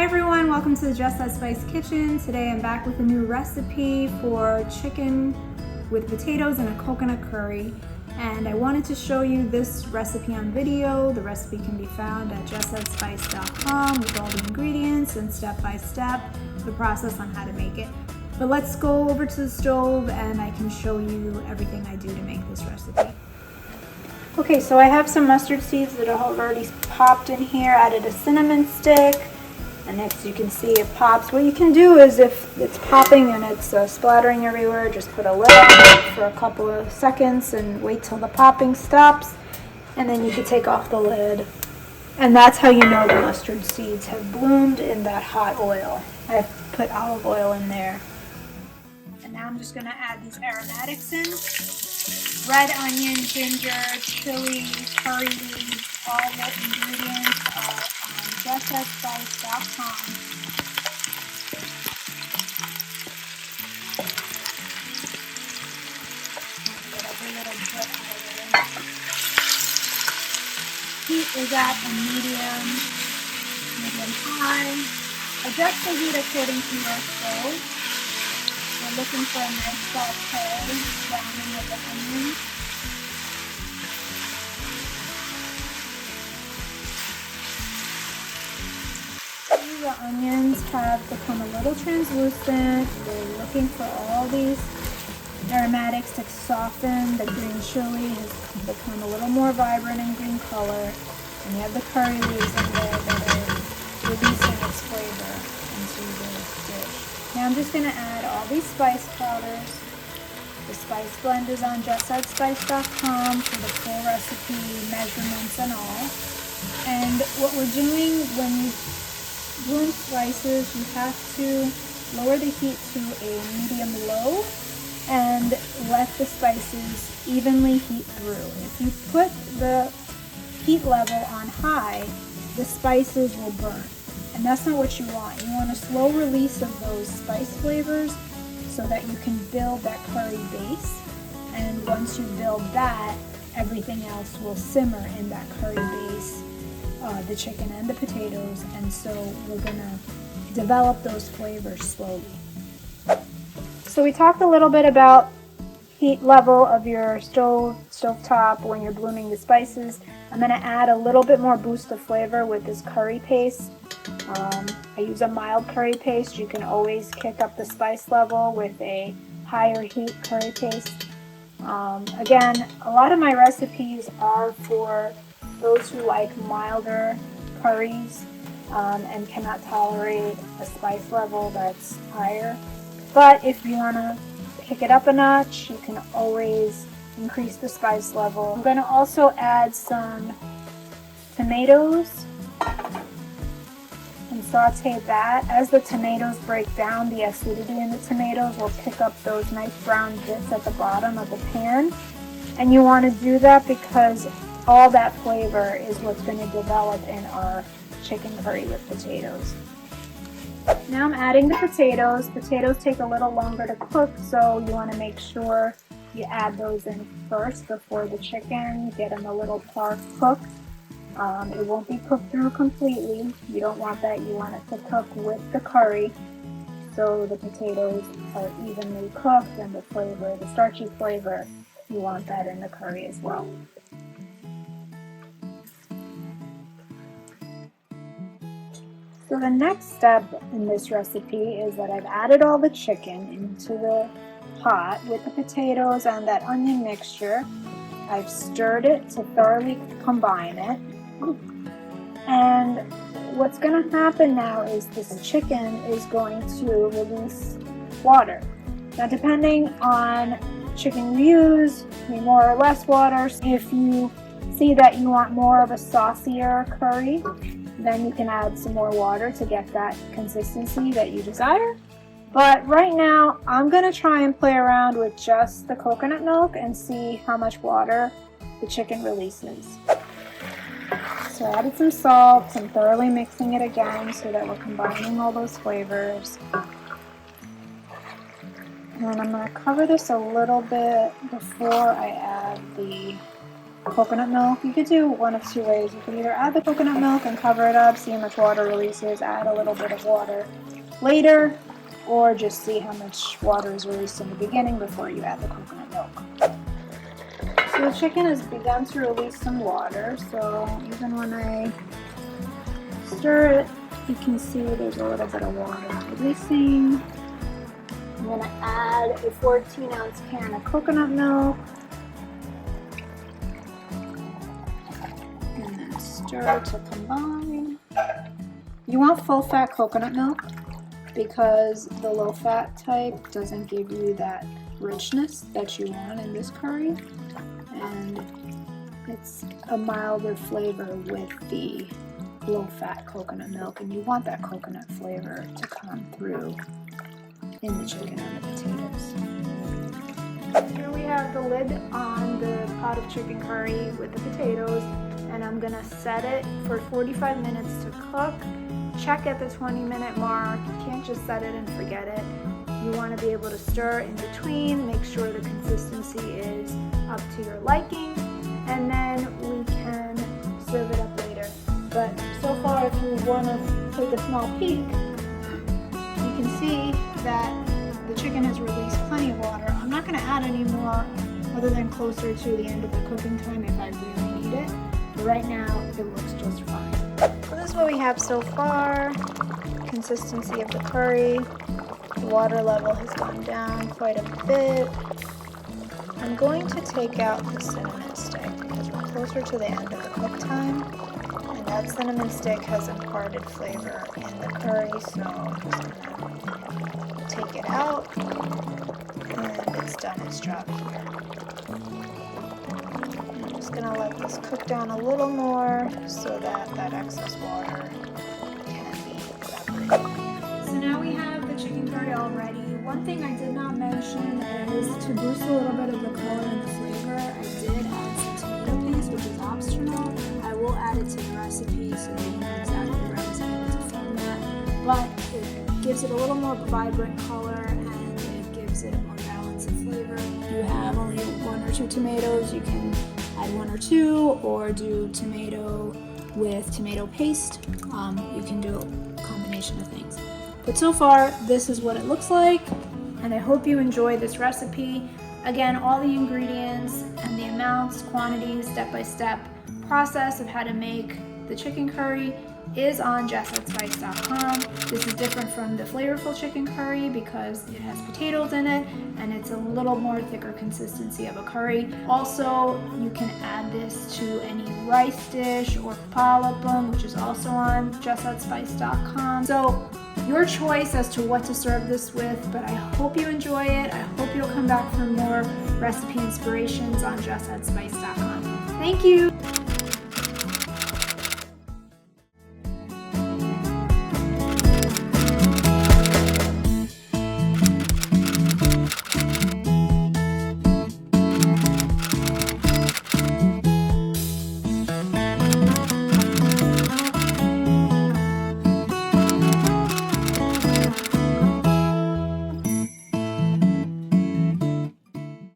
Hi everyone, welcome to the Just That Spice Kitchen. Today I'm back with a new recipe for chicken with potatoes and a coconut curry. And I wanted to show you this recipe on video. The recipe can be found at justthatspice.com with all the ingredients and step-by-step the process on how to make it. But let's go over to the stove and I can show you everything I do to make this recipe. Okay, so I have some mustard seeds that are already popped in here. Added a cinnamon stick. And next you can see it pops. What you can do is if it's popping and it's splattering everywhere, just put a lid on it for a couple of seconds and wait till the popping stops. And then you can take off the lid. And that's how you know the mustard seeds have bloomed in that hot oil. I've put olive oil in there. And now I'm just going to add these aromatics in. Red onion, ginger, chili, curry leaves, all the ingredients are on justthatspice.com. Get every little bit out of it. Heat is at a medium high. Adjust the heat according to your stove. We're looking for a nice saute, browning of the onions. The onions have become a little translucent. We're looking for all these aromatics to soften. The green chili has become a little more vibrant in green color. And you have the curry leaves in there that are releasing its flavor into the dish. Now I'm just going to add all these spice powders. The spice blend is on justthatspice.com for the full recipe, measurements and all. And what we're doing when you blend spices, you have to lower the heat to a medium-low and let the spices evenly heat through. If you put the heat level on high, the spices will burn. And that's not what you want. You want a slow release of those spice flavors so that you can build that curry base. And once you build that, everything else will simmer in that curry base, the chicken and the potatoes. And so we're gonna develop those flavors slowly. So we talked a little bit about heat level of your stovetop when you're blooming the spices. I'm gonna add a little bit more boost of flavor with this curry paste. I use a mild curry paste. You can always kick up the spice level with a higher heat curry paste. Again, a lot of my recipes are for those who like milder curries and cannot tolerate a spice level that's higher. But if you want to pick it up a notch, you can always increase the spice level. I'm going to also add some tomatoes and saute that. As the tomatoes break down, the acidity in the tomatoes will pick up those nice brown bits at the bottom of the pan. And you want to do that because all that flavor is what's going to develop in our chicken curry with potatoes. Now I'm adding the potatoes. Potatoes take a little longer to cook, so you want to make sure you add those in first before the chicken. Get them a little par cooked. It won't be cooked through completely. You don't want that. You want it to cook with the curry so the potatoes are evenly cooked and the flavor, the starchy flavor, you want that in the curry as well. So the next step in this recipe is that I've added all the chicken into the pot with the potatoes and that onion mixture. I've stirred it to thoroughly combine it. And what's going to happen now is this chicken is going to release water. Now depending on chicken you use, more or less water. If you see that you want more of a saucier curry, then you can add some more water to get that consistency that you desire. But right now, I'm going to try and play around with just the coconut milk and see how much water the chicken releases. So I added some salt. I'm thoroughly mixing it again so that we're combining all those flavors. And I'm going to cover this a little bit before I add the coconut milk. You could do one of two ways. You can either add the coconut milk and cover it up, see how much water releases, add a little bit of water later, or just see how much water is released in the beginning before you add the coconut milk. So the chicken has begun to release some water, so even when I stir it, you can see there's a little bit of water releasing. I'm going to add a 14-ounce can of coconut milk. And then stir to combine. You want full-fat coconut milk because the low-fat type doesn't give you that richness that you want in this curry. And it's a milder flavor with the low-fat coconut milk, and you want that coconut flavor to come through in the chicken and the potatoes. Here we have the lid on the pot of chicken curry with the potatoes, and I'm gonna set it for 45 minutes to cook. Check at the 20-minute mark. You can't just set it and forget it. You want to be able to stir in between, make sure the consistency is up to your liking, and then we can serve it up later. But so far, if you want to take a small peek, you can see that the chicken has released plenty of water. I'm not going to add any more other than closer to the end of the cooking time if I really need it. But right now, it looks just fine. So this is what we have so far. Consistency of the curry. The water level has gone down quite a bit. I'm going to take out the cinnamon stick because we're closer to the end of the cook time. And that cinnamon stick has imparted flavor in the curry, so I'm just going to take it out, and it's done its job here. I'm just going to let this cook down a little more so that that excess water can be evaporated. So now we have the chicken curry all ready. One thing I did not mention is to boost a little bit of the color and the flavor, I did add some tomato paste, which is optional. I will add it to the recipe so that you know exactly where I was able to film that. But it gives it a little more vibrant color and it gives it a more balanced flavor. If you have only 1 or 2 tomatoes, you can add 1 or 2, or do tomato with tomato paste. You can do a combination of things. But so far, this is what it looks like, and I hope you enjoy this recipe. Again, all the ingredients and the amounts, quantities, step-by-step process of how to make the chicken curry is on jessetspice.com. This is different from the flavorful chicken curry because it has potatoes in it and it's a little more thicker consistency of a curry. Also, you can add this to any rice dish or Paal Appam, which is also on jessetspice.com. So your choice as to what to serve this with, but I hope you enjoy it. I hope you'll come back for more recipe inspirations on jessetspice.com. Thank you.